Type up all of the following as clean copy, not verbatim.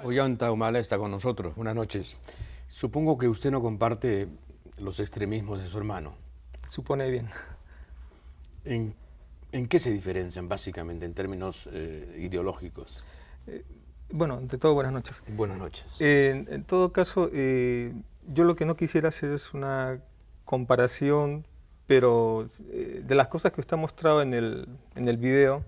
Ollanta Humala está con nosotros. Buenas noches. Supongo que usted no comparte los extremismos de su hermano. Supone bien. ¿En, en qué se diferencian básicamente en términos ideológicos? Bueno, ante todo, buenas noches. Buenas noches. En todo caso, yo lo que no quisiera hacer es una comparación, pero de las cosas que usted ha mostrado en el video,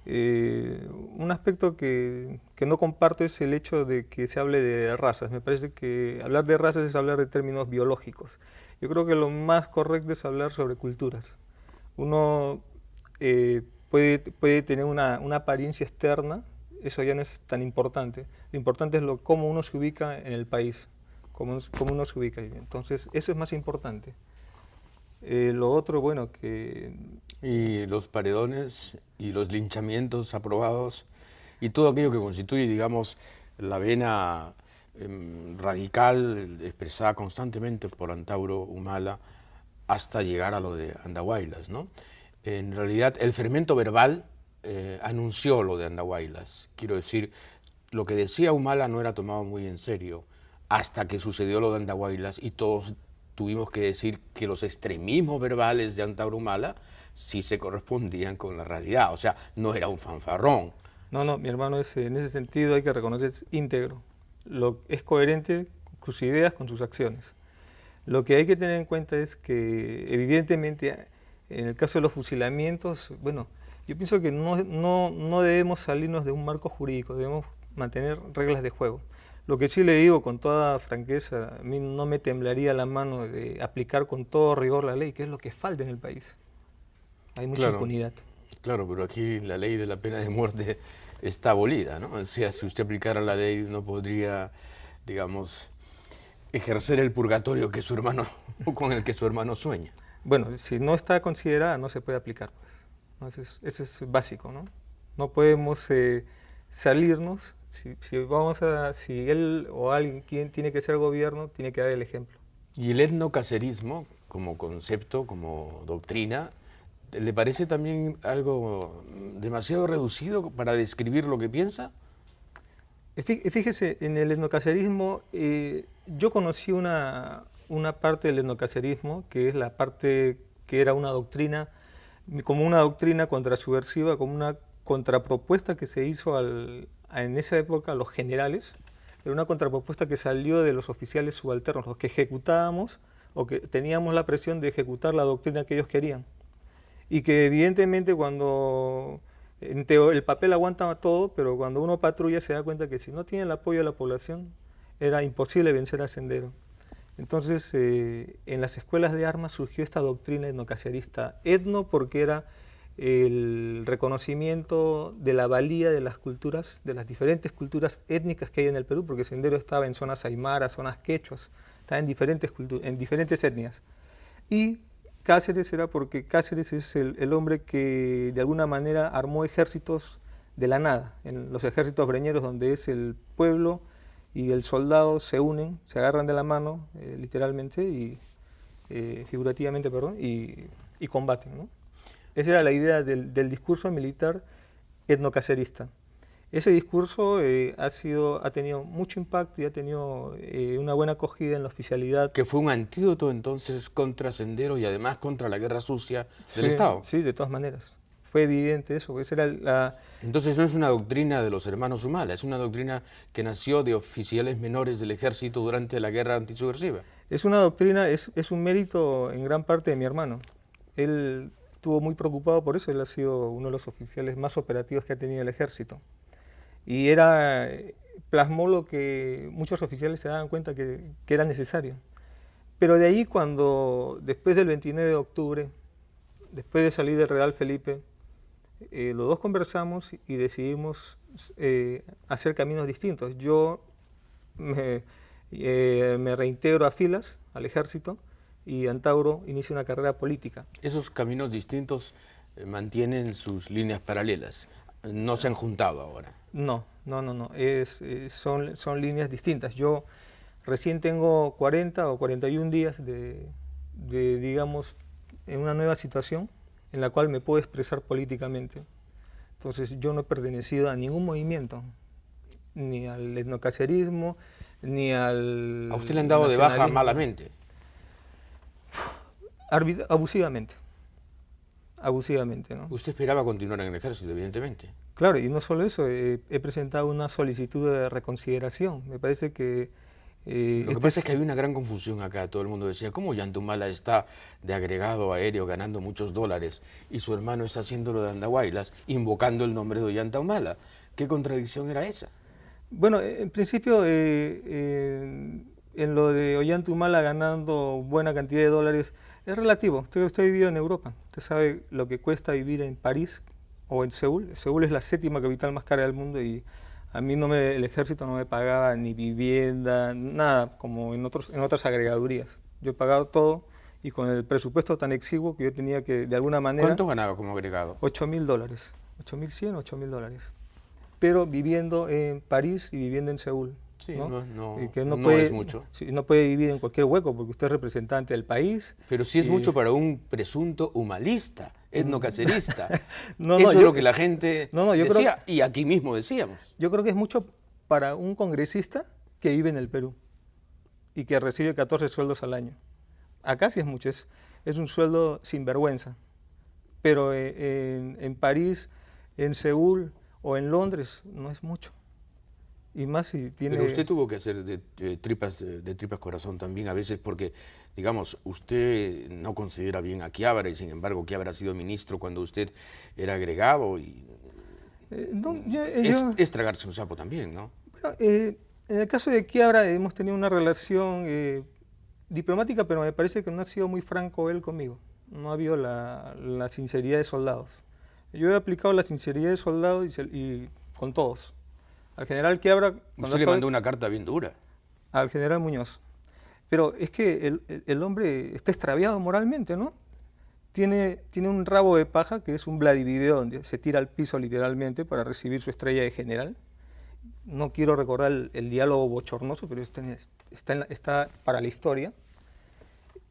un aspecto que no comparto es el hecho de que se hable de razas. Me parece que hablar de razas es hablar de términos biológicos. Yo creo que lo más correcto es hablar sobre culturas. Uno puede tener una apariencia externa, eso ya no es tan importante. Lo importante es cómo uno se ubica en el país, cómo uno se ubica. Entonces, eso es más importante. Lo otro, bueno, que... Y los paredones y los linchamientos aprobados y todo aquello que constituye, digamos, la vena radical expresada constantemente por Antauro Humala hasta llegar a lo de Andahuaylas, ¿no? En realidad, el fermento verbal anunció lo de Andahuaylas. Quiero decir, lo que decía Humala no era tomado muy en serio hasta que sucedió lo de Andahuaylas y todos tuvimos que decir que los extremismos verbales de Antauro Humala sí se correspondían con la realidad. O sea, no era un fanfarrón. No, mi hermano en ese sentido hay que reconocer es íntegro. Es coherente con sus ideas, con sus acciones. Lo que hay que tener en cuenta es que, evidentemente, en el caso de los fusilamientos, bueno, yo pienso que no debemos salirnos de un marco jurídico, debemos mantener reglas de juego. Lo que sí le digo con toda franqueza, a mí no me temblaría la mano de aplicar con todo rigor la ley, que es lo que falta en el país. Hay mucha impunidad. Claro, pero aquí la ley de la pena de muerte está abolida, ¿no? O sea, si usted aplicara la ley no podría, digamos, ejercer el purgatorio que su hermano, con el que su hermano sueña. Bueno, si no está considerada, no se puede aplicar, pues, ¿no? Eso es básico, ¿no? No podemos salirnos, si él o alguien quien tiene que ser gobierno, tiene que dar el ejemplo. ¿Y el etnocacerismo, como concepto, como doctrina, le parece también algo demasiado reducido para describir lo que piensa? Fíjese, en el etnocacerismo, yo conocí una parte del etnocacerismo, que es la parte que era como una doctrina contrasubversiva, como una contrapropuesta que se hizo en esa época a los generales, era una contrapropuesta que salió de los oficiales subalternos, los que ejecutábamos o que teníamos la presión de ejecutar la doctrina que ellos querían. Y que evidentemente el papel aguanta todo, pero cuando uno patrulla se da cuenta que si no tiene el apoyo de la población, era imposible vencer al sendero. Entonces, en las escuelas de armas surgió esta doctrina etnocacerista. Etno porque era el reconocimiento de la valía de las culturas, de las diferentes culturas étnicas que hay en el Perú, porque Sendero estaba en zonas aymaras, zonas quechuas, estaba en diferentes etnias. Y Cáceres era porque Cáceres es el hombre que de alguna manera armó ejércitos de la nada, en los ejércitos breñeros donde es el pueblo y el soldado se unen, se agarran de la mano, literalmente y figurativamente, perdón, y combaten, ¿no? Esa era la idea del discurso militar etnocacerista. Ese discurso ha tenido mucho impacto y ha tenido una buena acogida en la oficialidad. Que fue un antídoto entonces contra Sendero y además contra la guerra sucia del Sí, Estado. sí, de todas maneras. Fue evidente eso. Esa era Entonces no es una doctrina de los hermanos Humala, es una doctrina que nació de oficiales menores del ejército durante la guerra antisubversiva. Es una doctrina, es un mérito en gran parte de mi hermano. Él estuvo muy preocupado por eso, él ha sido uno de los oficiales más operativos que ha tenido el ejército. Y plasmó lo que muchos oficiales se daban cuenta que era necesario. Pero de ahí después del 29 de octubre, después de salir del Real Felipe, los dos conversamos y decidimos hacer caminos distintos. Yo me reintegro a filas, al ejército, y Antauro inicia una carrera política. Esos caminos distintos mantienen sus líneas paralelas, no se han juntado ahora. No. Son líneas distintas. Yo recién tengo 40 o 41 días digamos, en una nueva situación en la cual me puedo expresar políticamente. Entonces yo no he pertenecido a ningún movimiento. ni al etnocacerismo, ni al A usted le han dado de baja nacionalismo. malamente. Abusivamente, abusivamente, ¿no? Usted esperaba continuar en el ejército, evidentemente. Claro, y no solo eso, he presentado una solicitud de reconsideración. Me parece que... Lo que pasa es que había una gran confusión acá. Todo el mundo decía, ¿cómo Ollanta Humala está de agregado aéreo ganando muchos dólares y su hermano está haciendo lo de Andahuaylas, invocando el nombre de Ollanta Humala? ¿Qué contradicción era esa? Bueno, en principio, en lo de Ollanta Humala ganando buena cantidad de dólares, es relativo. Usted vivido en Europa. Usted sabe lo que cuesta vivir en París o en Seúl. Seúl es la 7ª capital más cara del mundo y a mí el ejército no me pagaba ni vivienda, nada, como en otras agregadurías. Yo he pagado todo y con el presupuesto tan exiguo que yo tenía que, de alguna manera... ¿Cuánto ganaba como agregado? $8.000, 8.100, $8.000. Pero viviendo en París y viviendo en Seúl. Sí, ¿no? Y que no puede, es mucho. Sí, no puede vivir en cualquier hueco porque usted es representante del país. Pero sí es mucho para un presunto humalista, etnocacerista. No, Eso es lo que la gente yo decía, creo, y aquí mismo decíamos. yo creo que es mucho para un congresista que vive en el Perú y que recibe 14 sueldos al año. Acá sí es mucho, es un sueldo sin vergüenza. Pero en París, en Seúl o en Londres no es mucho. Y más si tiene... Pero usted tuvo que hacer de tripas corazón también a veces porque, digamos, usted no considera bien a Quiabra y sin embargo Quiabra ha sido ministro cuando usted era agregado y es tragarse un sapo también, ¿no? Bueno, en el caso de Quiabra hemos tenido una relación diplomática, pero me parece que no ha sido muy franco él conmigo. No ha habido la sinceridad de soldados. Yo he aplicado la sinceridad de soldados y con todos. Al general Quiabra... Usted le mandó una carta bien dura. Al general Muñoz. Pero es que el hombre está extraviado moralmente, ¿no? Tiene un rabo de paja que es un Vladivideo donde se tira al piso literalmente para recibir su estrella de general. No quiero recordar el diálogo bochornoso, pero está para la historia.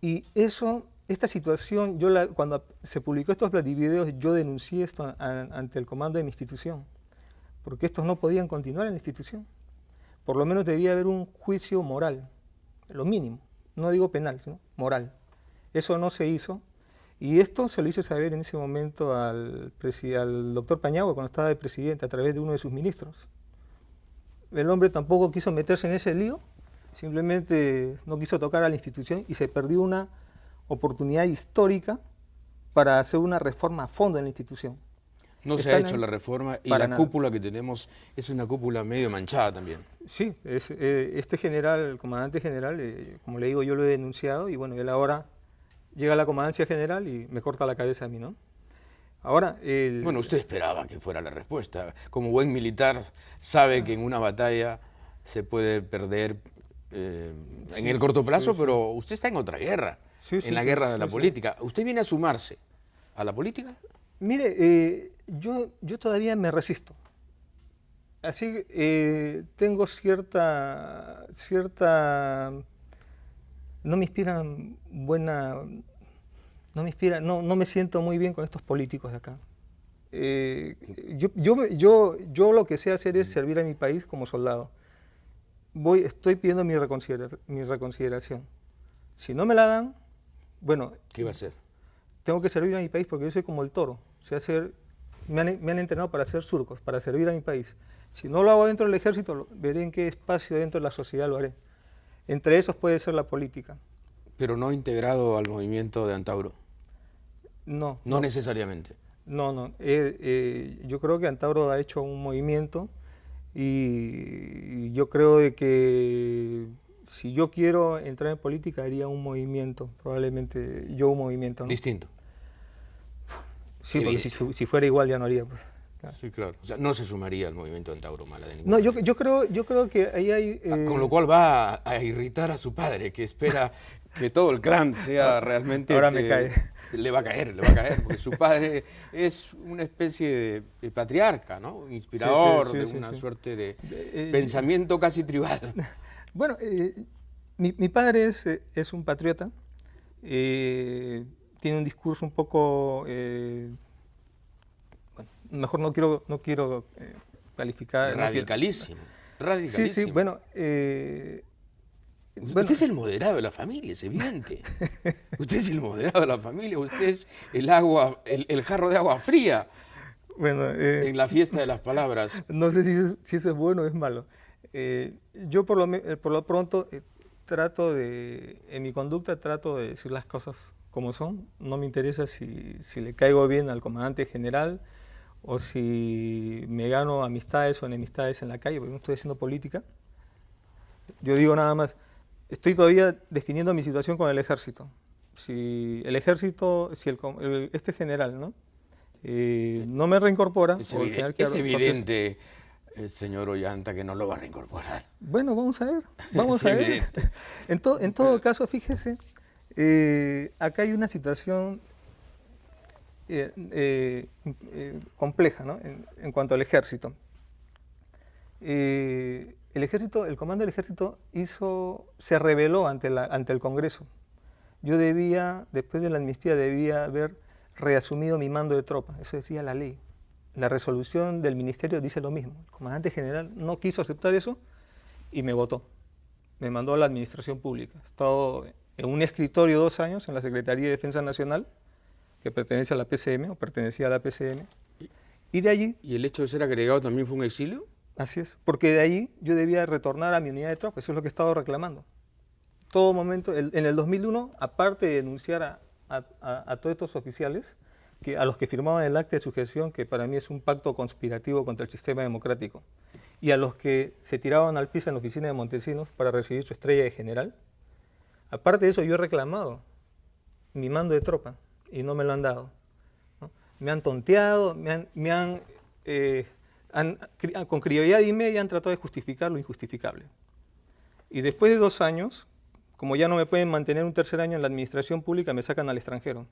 Y esta situación, cuando se publicó estos Vladivideos, yo denuncié esto ante el comando de mi institución. Porque estos no podían continuar en la institución. Por lo menos debía haber un juicio moral, lo mínimo, no digo penal, sino moral. Eso no se hizo, y esto se lo hice saber en ese momento al doctor Pañagua cuando estaba de presidente a través de uno de sus ministros. El hombre tampoco quiso meterse en ese lío, simplemente no quiso tocar a la institución y se perdió una oportunidad histórica para hacer una reforma a fondo en la institución. No se ha hecho la reforma y la cúpula que tenemos es una cúpula medio manchada también. Sí, este general, el comandante general, como le digo, yo lo he denunciado y bueno, él ahora llega a la comandancia general y me corta la cabeza a mí, ¿no? Ahora, bueno, usted esperaba que fuera la respuesta. Como buen militar sabe que en una batalla se puede perder en el corto plazo, pero usted está en otra guerra, en la guerra de la política. ¿Usted viene a sumarse a la política? Mire, yo todavía me resisto. Así tengo cierta... No me inspiran no me siento muy bien con estos políticos de acá. Yo lo que sé hacer es servir a mi país como soldado. Estoy pidiendo mi reconsideración. Si no me la dan, bueno... ¿Qué va a hacer? Tengo que servir a mi país porque yo soy como el toro. Me han entrenado para hacer surcos, para servir a mi país. Si no lo hago dentro del ejército, veré en qué espacio dentro de la sociedad lo haré. Entre esos puede ser la política. Pero no integrado al movimiento de Antauro. No. No necesariamente. No. Yo creo que Antauro ha hecho un movimiento y yo creo de que si yo quiero entrar en política haría un movimiento, probablemente un movimiento, ¿no? Distinto. Sí, porque si fuera igual ya no haría. Pues. Claro. Sí, claro. O sea, no se sumaría al movimiento de Antauro Humala de ninguna manera. No, yo creo que ahí hay... Con lo cual va a irritar a su padre, que espera que todo el clan sea realmente... Ahora me cae. Le va a caer, porque su padre es una especie de patriarca, ¿no? Inspirador, de una suerte de pensamiento casi tribal. Bueno, mi padre es un patriota, tiene un discurso un poco... bueno, mejor no quiero calificar... Radicalísimo. radicalísimo. Sí, sí, bueno, Usted es el moderado de la familia, es evidente. Usted es el moderado de la familia, usted es el jarro de agua fría bueno, en la fiesta de las palabras. no sé si eso es bueno o es malo. Yo por lo pronto en mi conducta trato de decir las cosas como son. No me interesa si le caigo bien al comandante general o si me gano amistades o enemistades en la calle, porque no estoy haciendo política. Yo digo nada más, estoy todavía definiendo mi situación con el ejército. Si el ejército, si este general, ¿no? No me reincorpora, Es, o el general que es entonces, evidente, señor Ollanta, que no lo va a reincorporar. bueno, vamos a ver, vamos Es a ver. evidente. En todo caso, fíjese, acá hay una situación compleja, ¿no? En cuanto al ejército. El comando del ejército se rebeló ante el Congreso. Yo después de la amnistía, debía haber reasumido mi mando de tropa, eso decía la ley. La resolución del ministerio dice lo mismo. El comandante general no quiso aceptar eso y me votó. Me mandó a la administración pública. He estado en un escritorio 2 años en la Secretaría de Defensa Nacional, que pertenece a la PCM, o pertenecía a la PCM, y de allí... ¿Y el hecho de ser agregado también fue un exilio? Así es, porque de allí yo debía retornar a mi unidad de tropa, eso es lo que he estado reclamando. Todo momento, en el 2001, aparte de denunciar a todos estos oficiales, a los que firmaban el acta de sujeción, que para mí es un pacto conspirativo contra el sistema democrático, y a los que se tiraban al piso en la oficina de Montesinos para recibir su estrella de general, aparte de eso yo he reclamado mi mando de tropa y no me lo han dado, ¿no? Me han tonteado, con criolladad y media han tratado de justificar lo injustificable. Y después de 2 años, como ya no me pueden mantener un tercer año en la administración pública, me sacan al extranjero,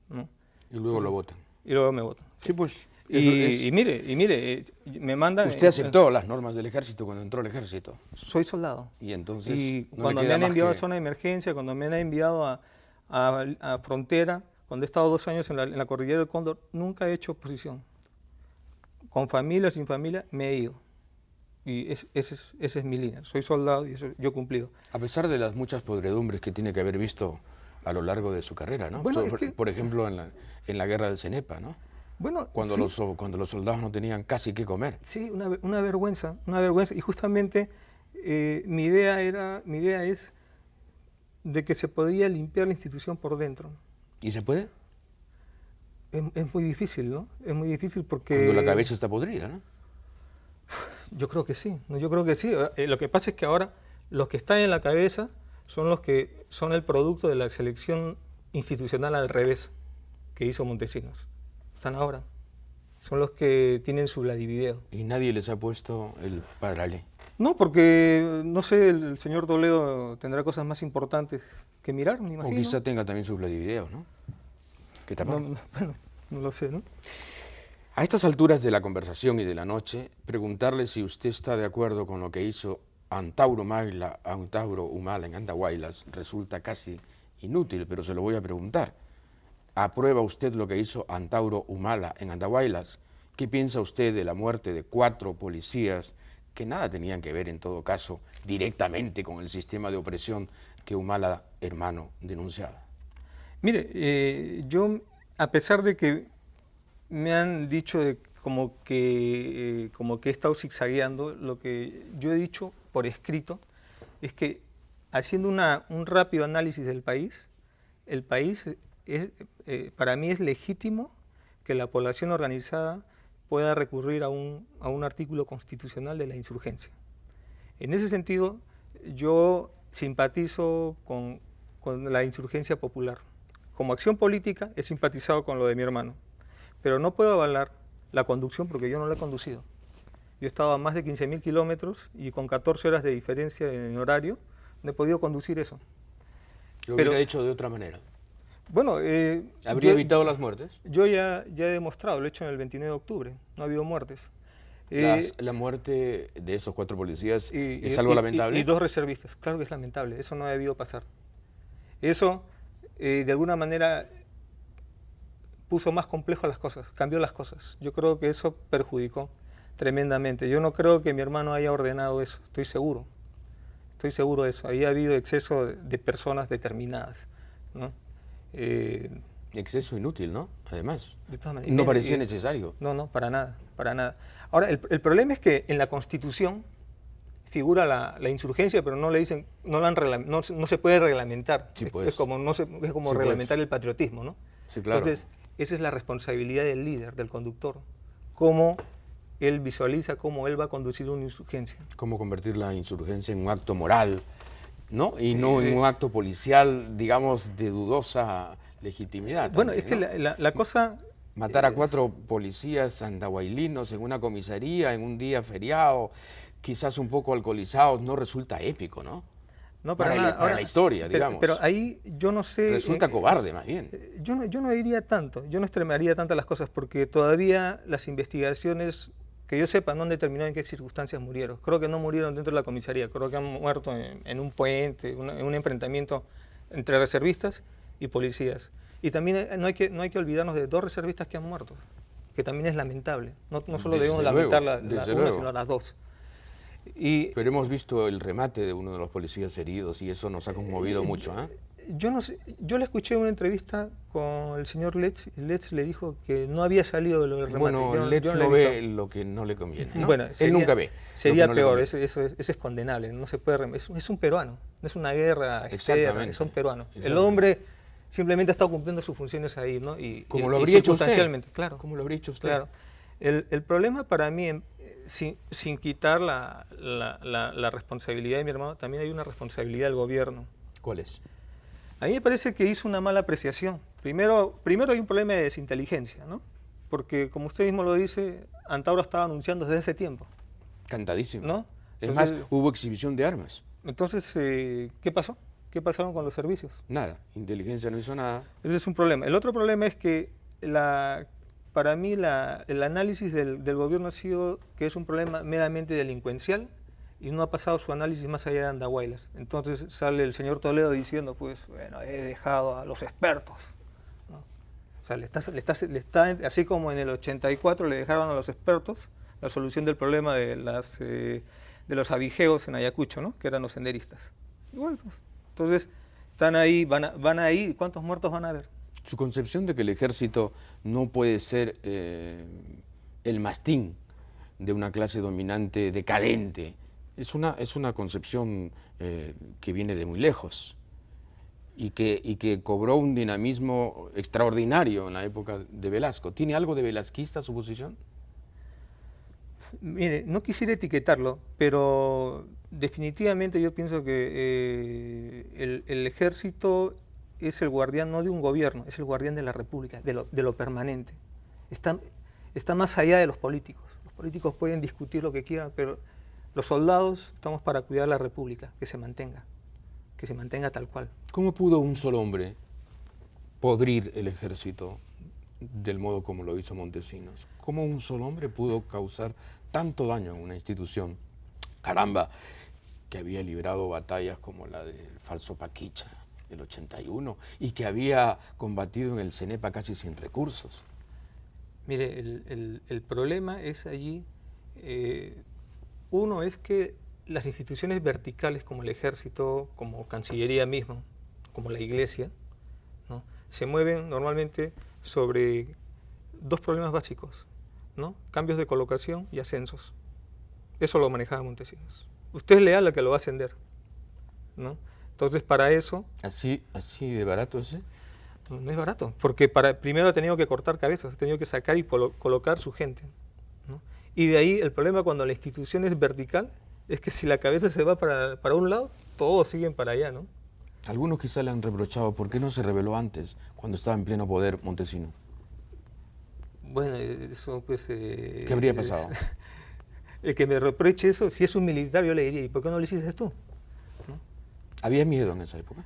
¿no? Y luego lo votan. Y luego me votan. Sí, pues. Y mire, me mandan... Usted aceptó las normas del ejército cuando entró al ejército. Soy soldado. Y entonces. Y no cuando le me queda han más enviado que- a zona de emergencia, cuando me han enviado a frontera, cuando he estado 2 años en la cordillera del Cóndor, nunca he hecho oposición. Con familia o sin familia, me he ido. Y esa es mi línea. Soy soldado y eso yo he cumplido. A pesar de las muchas podredumbres que tiene que haber visto a lo largo de su carrera, ¿no? Bueno, Por ejemplo, en la guerra del Cenepa, ¿no? Bueno, Cuando, sí, cuando los soldados no tenían casi qué comer. sí, una vergüenza, una vergüenza. Y justamente mi idea es de que se podía limpiar la institución por dentro. ¿Y se puede? Es muy difícil, ¿no? Es muy difícil porque... Cuando la cabeza está podrida, ¿no? Yo creo que sí, ¿no? Yo creo que sí. Lo que pasa es que ahora los que están en la cabeza son los que son el producto de la selección institucional al revés que hizo Montesinos. Están ahora. Son los que tienen su Vladivideo. Y nadie les ha puesto el paralé. No, porque, no sé, el señor Toledo tendrá cosas más importantes que mirar, me O imagino. quizá tenga también sus Vladivideos, ¿no? ¿Qué tapar? Bueno, no lo sé, ¿no? A estas alturas de la conversación y de la noche, preguntarle si usted está de acuerdo con lo que hizo Antauro Humala en Andahuaylas resulta casi inútil, pero se lo voy a preguntar. ¿Aprueba usted lo que hizo Antauro Humala en Andahuaylas? ¿Qué piensa usted de la muerte de 4 policías que nada tenían que ver, en todo caso, directamente con el sistema de opresión que Humala, hermano, denunciaba? Mire, yo, a pesar de que me han dicho como que he estado zigzagueando, lo que yo he dicho por escrito es que haciendo un rápido análisis del país, el país para mí es legítimo que la población organizada pueda recurrir a un artículo constitucional de la insurgencia. En ese sentido, yo simpatizo con la insurgencia popular. Como acción política he simpatizado con lo de mi hermano, pero no puedo avalar la conducción porque yo no la he conducido. Yo estaba a más de 15.000 kilómetros y con 14 horas de diferencia en horario no he podido conducir eso. Lo hubiera hecho de otra manera. Bueno, ¿Habría evitado las muertes? Yo ya he demostrado, lo he hecho en el 29 de octubre, no ha habido muertes. La muerte de esos 4 policías es algo lamentable. Y 2 reservistas, claro que es lamentable, eso no ha debido pasar. Eso, de alguna manera, puso más complejo las cosas, cambió las cosas. Yo creo que eso perjudicó. tremendamente. Yo no creo que mi hermano haya ordenado eso, estoy seguro de eso. Ahí ha habido exceso de personas determinadas, ¿no? Exceso inútil, ¿no? Además, De todas maneras. no parecía necesario. No, para nada, para nada. Ahora, el problema es que en la Constitución figura la insurgencia, pero no le dicen, no se puede reglamentar. Sí, pues. Es como Sí, reglamentar pues. el patriotismo, ¿no? Sí, claro. Entonces, esa es la responsabilidad del líder, del conductor. Cómo él visualiza, cómo él va a conducir una insurgencia. Cómo convertir la insurgencia en un acto moral, ¿no? Y no en un acto policial, digamos, de dudosa legitimidad. Bueno, También, es que ¿no? la cosa... Matar a 4 policías andahuaylinos en una comisaría, en un día feriado, quizás un poco alcoholizados, no resulta épico, ¿no? No, para nada. la historia, digamos. Pero ahí yo no sé... Resulta cobarde, más bien. Yo no diría tanto, yo no extremaría tanto las cosas, porque todavía las investigaciones, que yo sepa, no han determinado en qué circunstancias murieron. Creo que no murieron dentro de la comisaría, creo que han muerto en un puente, en un enfrentamiento entre reservistas y policías. Y también no hay que olvidarnos de 2 reservistas que han muerto, que también es lamentable. No solo debemos lamentar la una, sino las 2. Pero hemos visto el remate de uno de los policías heridos y eso nos ha conmovido mucho, ¿eh? Yo no sé, yo le escuché una entrevista con el señor Letts, y Letts le dijo que no había salido de lo del remate. Bueno, Letts no ve lo que no le conviene, ¿no? Bueno, él nunca ve. Sería peor, eso es condenable, no se puede, es un peruano, no es una guerra externa, es un peruano. El hombre simplemente está cumpliendo sus funciones ahí, ¿no? Como lo habría hecho usted. Claro. Como lo habría hecho usted. Claro. El problema para mí, sin quitar la responsabilidad de mi hermano, también hay una responsabilidad del gobierno. ¿Cuál es? A mí me parece que hizo una mala apreciación. Primero hay un problema de desinteligencia, ¿no? Porque, como usted mismo lo dice, Antauro estaba anunciando desde hace tiempo. Cantadísimo. ¿No? Es más, hubo exhibición de armas. Entonces, ¿qué pasó? ¿Qué pasaron con los servicios? Nada, inteligencia no hizo nada. Ese es un problema. El otro problema es que para mí el análisis del gobierno ha sido que es un problema meramente delincuencial y no ha pasado su análisis más allá de Andahuaylas. Entonces sale el señor Toledo diciendo, pues, bueno, he dejado a los expertos, ¿no? O sea, le está, así como en el 84 le dejaron a los expertos la solución del problema de los abigeos en Ayacucho, ¿no? Que eran los senderistas. Igual, pues. Entonces, están ahí, van ahí, ¿cuántos muertos van a haber? Su concepción de que el ejército no puede ser el mastín de una clase dominante decadente, es una concepción que viene de muy lejos y que cobró un dinamismo extraordinario en la época de Velasco. ¿Tiene algo de velasquista su posición? Mire, no quisiera etiquetarlo, pero definitivamente yo pienso que el ejército es el guardián no de un gobierno, es el guardián de la república, de lo permanente. Está más allá de los políticos. Los políticos pueden discutir lo que quieran, pero los soldados estamos para cuidar la república, que se mantenga tal cual. ¿Cómo pudo un solo hombre podrir el ejército del modo como lo hizo Montesinos? ¿Cómo un solo hombre pudo causar tanto daño en una institución, caramba, que había librado batallas como la del falso Paquicha, el 81, y que había combatido en el CENEPA casi sin recursos? Mire, el problema es allí, uno es que las instituciones verticales como el ejército, como Cancillería mismo, como la iglesia, ¿no? Se mueven normalmente sobre 2 problemas básicos, ¿no? Cambios de colocación y ascensos. Eso lo manejaba Montesinos. Usted es leal al que lo va a ascender, ¿no? Entonces, para eso... ¿Así de barato ese? No es barato, porque primero ha tenido que cortar cabezas, ha tenido que sacar y colocar su gente, ¿no? Y de ahí el problema cuando la institución es vertical es que si la cabeza se va para un lado, todos siguen para allá, ¿no? Algunos quizá le han reprochado, ¿por qué no se rebeló antes, cuando estaba en pleno poder Montesinos? Bueno, eso pues... ¿Qué habría pasado? El que me reproche eso, si es un militar, yo le diría, ¿y por qué no lo hiciste tú? ¿No? ¿Había miedo en esa época?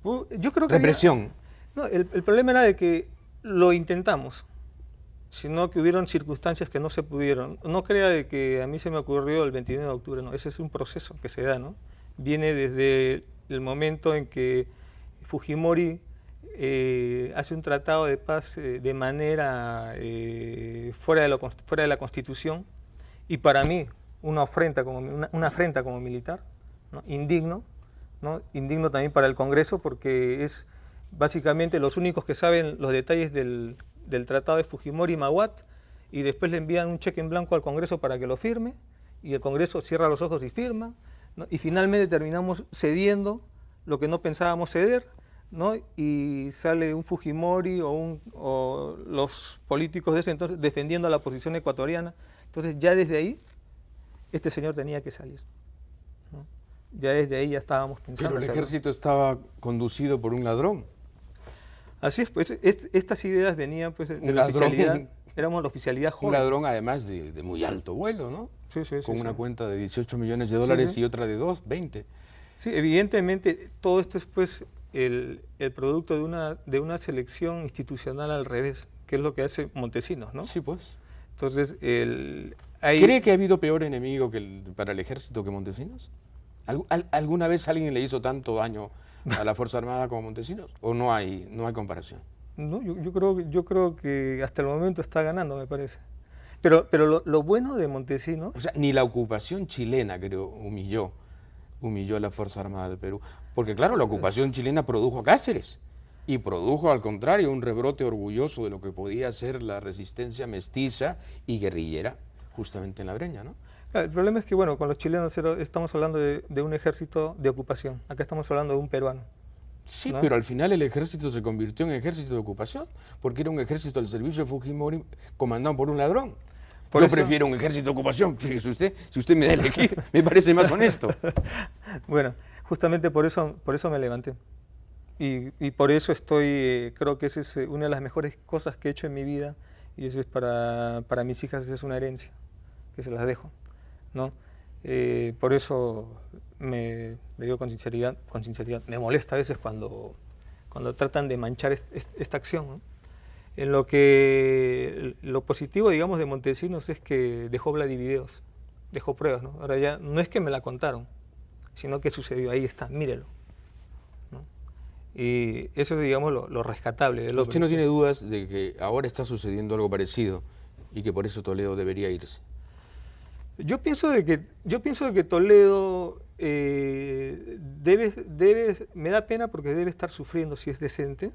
Yo creo que ¿represión? No, el problema era de que lo intentamos, sino que hubieron circunstancias que no se pudieron. No crea de que a mí se me ocurrió el 29 de octubre, no, ese es un proceso que se da, ¿no? Viene desde el momento en que Fujimori hace un tratado de paz de manera fuera de la Constitución y para mí una afrenta como militar, ¿no? Indigno, ¿no? Indigno también para el Congreso, porque es básicamente los únicos que saben los detalles del tratado de Fujimori y Maguad, y después le envían un cheque en blanco al Congreso para que lo firme, y el Congreso cierra los ojos y firma, ¿no? Y finalmente terminamos cediendo lo que no pensábamos ceder, ¿no? Y sale un Fujimori o los políticos de ese entonces defendiendo la posición ecuatoriana. Entonces ya desde ahí este señor tenía que salir, ¿no? Ya desde ahí ya estábamos pensando. Pero el ejército estaba conducido por un ladrón. Así es, pues estas ideas venían pues de la oficialidad, éramos la oficialidad joven. Un ladrón además de muy alto vuelo, ¿no? Sí, sí, con sí, una sí. cuenta de 18 millones de dólares Sí, sí. y otra de 20. Sí, evidentemente todo esto es pues el producto de una selección institucional al revés, que es lo que hace Montesinos, ¿no? Sí, pues. Entonces, ¿Cree que ha habido peor enemigo para el ejército que Montesinos? ¿Alguna vez alguien le hizo tanto daño a la Fuerza Armada como Montesinos? ¿O no hay comparación? No, yo creo que hasta el momento está ganando, me parece. Pero lo bueno de Montesinos... O sea, ni la ocupación chilena, creo, humilló a la Fuerza Armada del Perú. Porque claro, la ocupación chilena produjo a Cáceres y produjo, al contrario, un rebrote orgulloso de lo que podía ser la resistencia mestiza y guerrillera, justamente en la Breña, ¿no? El problema es que, bueno, con los chilenos estamos hablando de un ejército de ocupación. Acá estamos hablando de un peruano. Sí, ¿no? pero al final el ejército se convirtió en ejército de ocupación, porque era un ejército al servicio de Fujimori comandado por un ladrón. Yo prefiero un ejército de ocupación, fíjese usted, si usted me da a elegir, me parece más honesto. Bueno, justamente por eso me levanté. Y por eso creo que esa es una de las mejores cosas que he hecho en mi vida, y eso es para mis hijas, es una herencia, que se las dejo, ¿no? Por eso le digo con sinceridad, me molesta a veces cuando tratan de manchar esta acción, ¿no? En lo positivo, digamos, de Montesinos es que dejó Vladivideos, dejó pruebas, ¿no? Ahora ya no es que me la contaron, sino que sucedió, ahí está, mírelo, ¿no? Y eso es, digamos, lo rescatable del hombre. ¿Usted no tiene dudas de que ahora está sucediendo algo parecido y que por eso Toledo debería irse? Yo pienso de que Toledo me da pena porque debe estar sufriendo si es decente,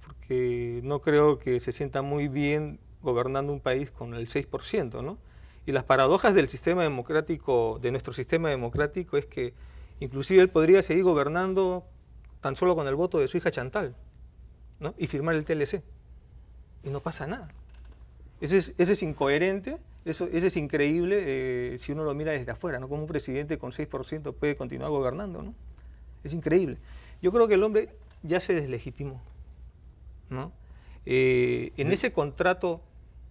porque no creo que se sienta muy bien gobernando un país con el 6%, ¿no? Y las paradojas del sistema democrático, de nuestro sistema democrático, es que inclusive él podría seguir gobernando tan solo con el voto de su hija Chantal, ¿no? Y firmar el TLC. Y no pasa nada. Ese es incoherente, ese es increíble si uno lo mira desde afuera, ¿no? Como un presidente con 6% puede continuar gobernando, ¿no? Es increíble. Yo creo que el hombre ya se deslegitimó, ¿no? En ese contrato,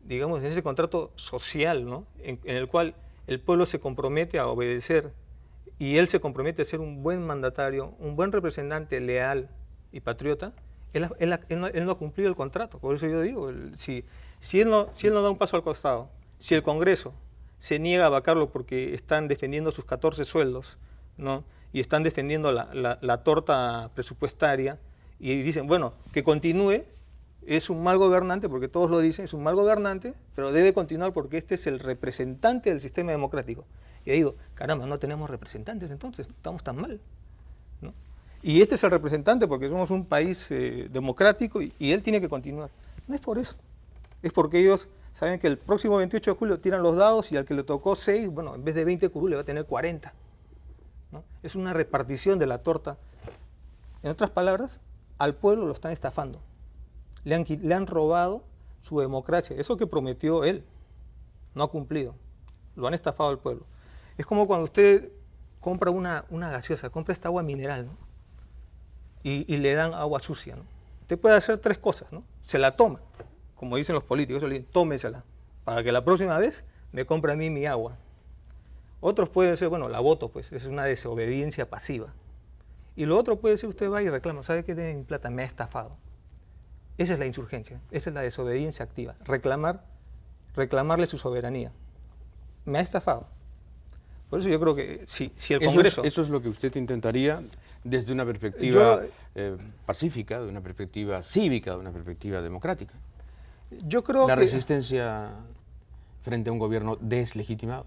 digamos, en ese contrato social, ¿no? En el cual el pueblo se compromete a obedecer y él se compromete a ser un buen mandatario, un buen representante leal y patriota, él no ha cumplido el contrato. Por eso yo digo, si él no da un paso al costado, si el Congreso se niega a vacarlo porque están defendiendo sus 14 sueldos, ¿no? Y están defendiendo la torta presupuestaria y dicen, bueno, que continúe, es un mal gobernante, porque todos lo dicen, es un mal gobernante, pero debe continuar porque este es el representante del sistema democrático. Y ahí digo, caramba, no tenemos representantes entonces, estamos tan mal, ¿no? Y este es el representante porque somos un país democrático y él tiene que continuar. No es por eso, es porque ellos saben que el próximo 28 de julio tiran los dados y al que le tocó 6, bueno, en vez de 20 curules va a tener 40, ¿no? Es una repartición de la torta. En otras palabras, al pueblo lo están estafando. Le han robado su democracia, eso que prometió él, no ha cumplido, lo han estafado al pueblo. Es como cuando usted compra una gaseosa, compra esta agua mineral, ¿no? Y le dan agua sucia, ¿no? Usted puede hacer 3 cosas, ¿no? Se la toma, como dicen los políticos, le dicen, tómesela, para que la próxima vez me compre a mí mi agua. Otros pueden ser, bueno, la voto, pues, es una desobediencia pasiva. Y lo otro puede ser, usted va y reclama, ¿sabe qué tiene mi plata? Me ha estafado. Esa es la insurgencia, esa es la desobediencia activa, reclamarle su soberanía. Me ha estafado. Por eso yo creo que si el Congreso... Eso es lo que usted intentaría desde una perspectiva pacífica, de una perspectiva cívica, de una perspectiva democrática. Yo creo la resistencia frente a un gobierno deslegitimado.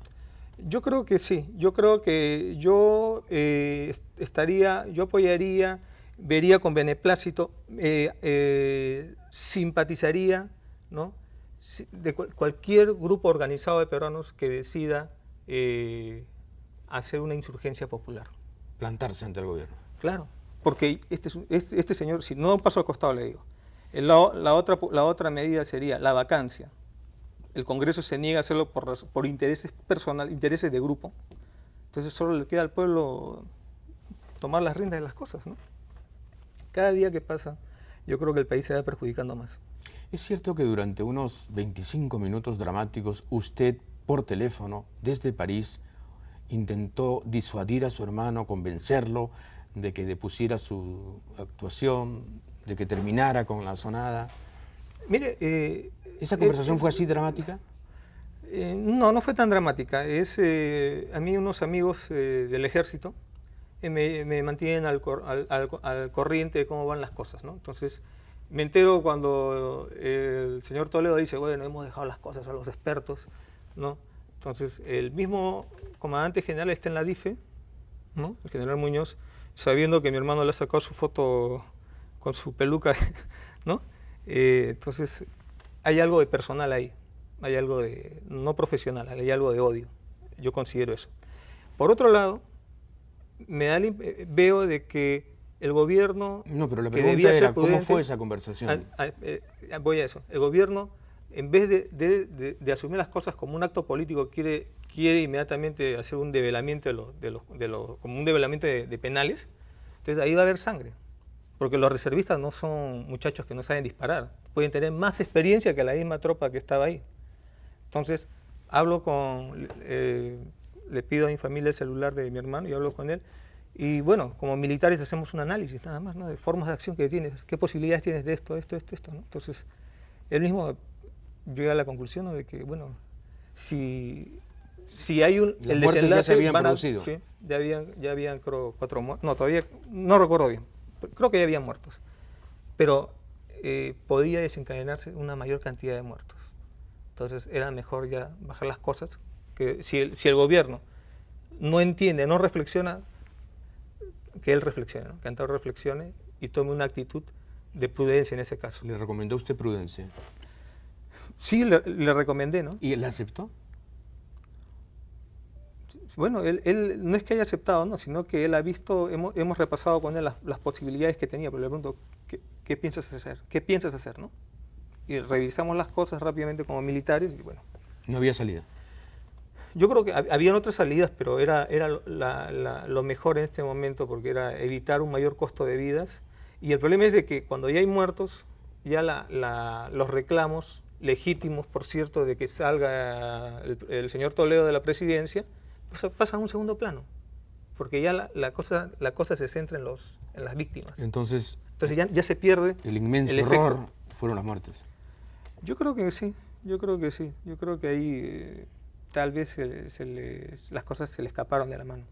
Yo creo que sí, yo creo que yo yo apoyaría, vería con beneplácito, simpatizaría, ¿no? De cualquier grupo organizado de peruanos que decida hacer una insurgencia popular. Plantarse ante el gobierno. Claro, porque este señor, si no paso al costado le digo, la otra medida sería la vacancia. El Congreso se niega a hacerlo por intereses personales, intereses de grupo. Entonces solo le queda al pueblo tomar las riendas de las cosas, ¿no? Cada día que pasa, yo creo que el país se va perjudicando más. Es cierto que durante unos 25 minutos dramáticos, usted, por teléfono, desde París, intentó disuadir a su hermano, convencerlo de que depusiera su actuación, de que terminara con la sonada. Mire, ¿Esa conversación fue así dramática? No, no fue tan dramática. A mí unos amigos del ejército me mantienen al corriente de cómo van las cosas, ¿no? Entonces, me entero cuando el señor Toledo dice, bueno, hemos dejado las cosas a los expertos, ¿no? Entonces, el mismo comandante general está en la DIFE, ¿no? El general Muñoz, sabiendo que mi hermano le ha sacado su foto con su peluca, ¿no? Entonces, hay algo de personal ahí, hay algo de, no profesional, hay algo de odio, yo considero eso. Por otro lado, veo de que el gobierno... No, pero la pregunta era, ¿cómo fue esa conversación? Voy a eso. El gobierno, en vez de asumir las cosas como un acto político, quiere inmediatamente hacer un develamiento como un develamiento de penales. Entonces ahí va a haber sangre, porque los reservistas no son muchachos que no saben disparar, pueden tener más experiencia que la misma tropa que estaba ahí. Entonces le pido a mi familia el celular de mi hermano y hablo con él. Y bueno, como militares hacemos un análisis nada más, ¿no? De formas de acción que tienes, qué posibilidades tienes de esto, ¿no? Entonces, él mismo llega a la conclusión, ¿no? De que, bueno, si hay un... ¿Las muertes ya se habían producido? Sí, ya habían creo 4 muertos, no, todavía no recuerdo bien, creo que ya habían muertos, pero podía desencadenarse una mayor cantidad de muertos. Entonces, era mejor ya bajar las cosas, que si el gobierno no entiende, no reflexiona, que él reflexione, ¿no? Que Antauro reflexione y tome una actitud de prudencia en ese caso. ¿Le recomendó usted prudencia? Sí, le recomendé, ¿no? ¿Y él aceptó? Bueno, él no es que haya aceptado, ¿no? Sino que él ha visto, hemos repasado con él las posibilidades que tenía, pero le pregunto, ¿qué piensas hacer? ¿Qué piensas hacer, no? Y revisamos las cosas rápidamente como militares y bueno. No había salida. Yo creo que habían otras salidas, pero era lo mejor en este momento porque era evitar un mayor costo de vidas. Y el problema es de que cuando ya hay muertos, ya los reclamos legítimos, por cierto, de que salga el señor Toledo de la presidencia, pues pasan a un segundo plano, porque ya la cosa se centra en las víctimas. Entonces ya se pierde el inmenso error fueron las muertes. Yo creo que sí, yo creo que ahí... tal vez las cosas se le escaparon de la mano,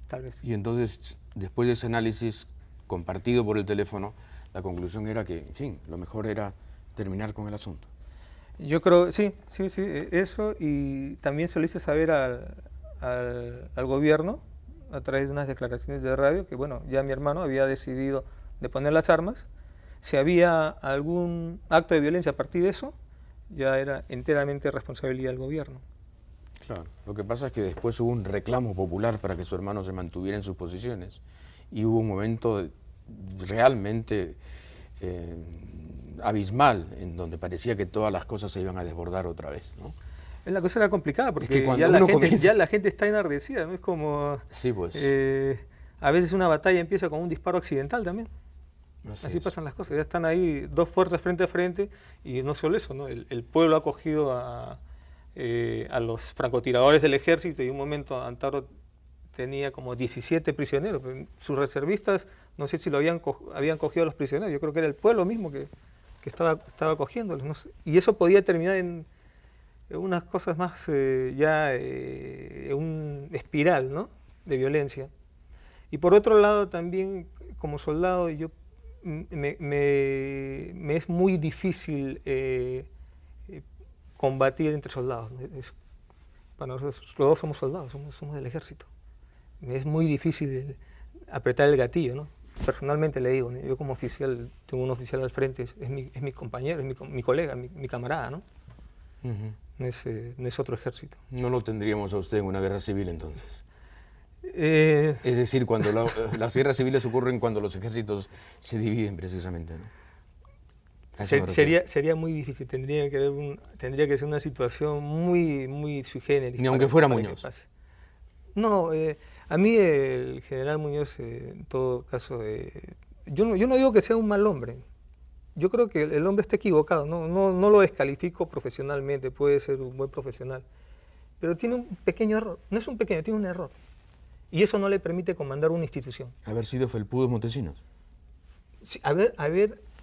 tal vez. Y entonces, después de ese análisis compartido por el teléfono, la conclusión era que, en fin, lo mejor era terminar con el asunto. Yo creo, sí, eso, y también se lo hice saber al gobierno, a través de unas declaraciones de radio, que bueno, ya mi hermano había decidido de poner las armas. Si había algún acto de violencia a partir de eso, ya era enteramente responsabilidad del gobierno. Claro, lo que pasa es que después hubo un reclamo popular para que su hermano se mantuviera en sus posiciones y hubo un momento realmente abismal en donde parecía que todas las cosas se iban a desbordar otra vez, ¿no? La cosa era complicada porque es que ya la gente está enardecida, ¿no? Es como... Sí, pues. A veces una batalla empieza con un disparo accidental también. Así pasan las cosas, ya están ahí dos fuerzas frente a frente y no solo eso, ¿no? El pueblo ha acogido a los francotiradores del ejército y en un momento Antauro tenía como 17 prisioneros. Sus reservistas, no sé si habían cogido a los prisioneros, yo creo que era el pueblo mismo que estaba cogiéndolos. No sé, y eso podía terminar en unas cosas más un espiral, ¿no? De violencia. Y por otro lado también, como soldado, me es muy difícil combatir entre soldados. Para nosotros, los dos somos soldados, somos del ejército. Es muy difícil apretar el gatillo, ¿no? Personalmente le digo, ¿no? Yo como oficial, tengo un oficial al frente, es mi compañero, es mi colega, mi camarada, ¿no? No es otro ejército. No lo tendríamos a usted en una guerra civil entonces. Es decir, cuando las guerras civiles ocurren cuando los ejércitos se dividen precisamente, ¿no? Sería muy difícil, tendría que ser una situación muy sui generis. Ni aunque fuera Muñoz. No, a mí el general Muñoz, en todo caso, yo no digo que sea un mal hombre. Yo creo que el hombre está equivocado, no lo descalifico profesionalmente, puede ser un buen profesional, pero tiene un pequeño error, no es un pequeño, tiene un error. Y eso no le permite comandar una institución. Haber sido felpudo Montesinos. Sí,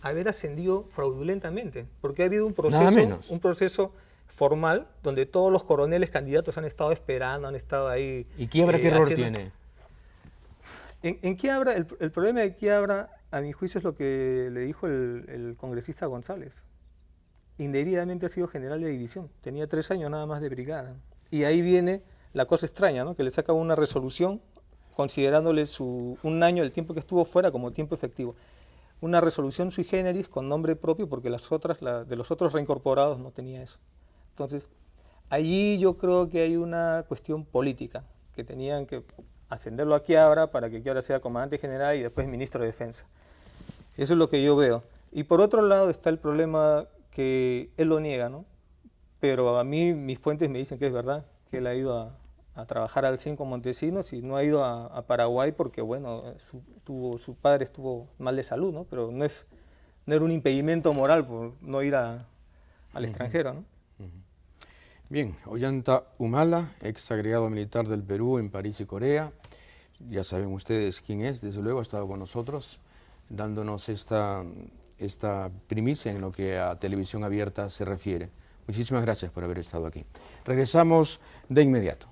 haber ascendido fraudulentamente, porque ha habido un proceso formal donde todos los coroneles candidatos han estado esperando, han estado ahí. ¿Y Quiabra qué error tiene? En Quiabra, el problema de Quiabra, a mi juicio, es lo que le dijo el congresista González. Indebidamente ha sido general de división, tenía 3 años nada más de brigada. Y ahí viene la cosa extraña, ¿no? Que le saca una resolución considerándole un año, el tiempo que estuvo fuera, como tiempo efectivo. Una resolución sui generis con nombre propio, porque de los otros reincorporados no tenía eso. Entonces, allí yo creo que hay una cuestión política, que tenían que ascenderlo a Quiabra para que Quiabra sea comandante general y después ministro de Defensa. Eso es lo que yo veo. Y por otro lado está el problema que él lo niega, ¿no? Pero a mí mis fuentes me dicen que es verdad, que él ha ido a trabajar al 5 Montesinos y no ha ido a Paraguay porque, bueno, su padre estuvo mal de salud, ¿no? Pero no era un impedimento moral por no ir al extranjero, ¿no? Bien, Ollanta Humala, ex agregado militar del Perú en París y Corea. Ya saben ustedes quién es, desde luego ha estado con nosotros dándonos esta primicia en lo que a televisión abierta se refiere. Muchísimas gracias por haber estado aquí. Regresamos de inmediato.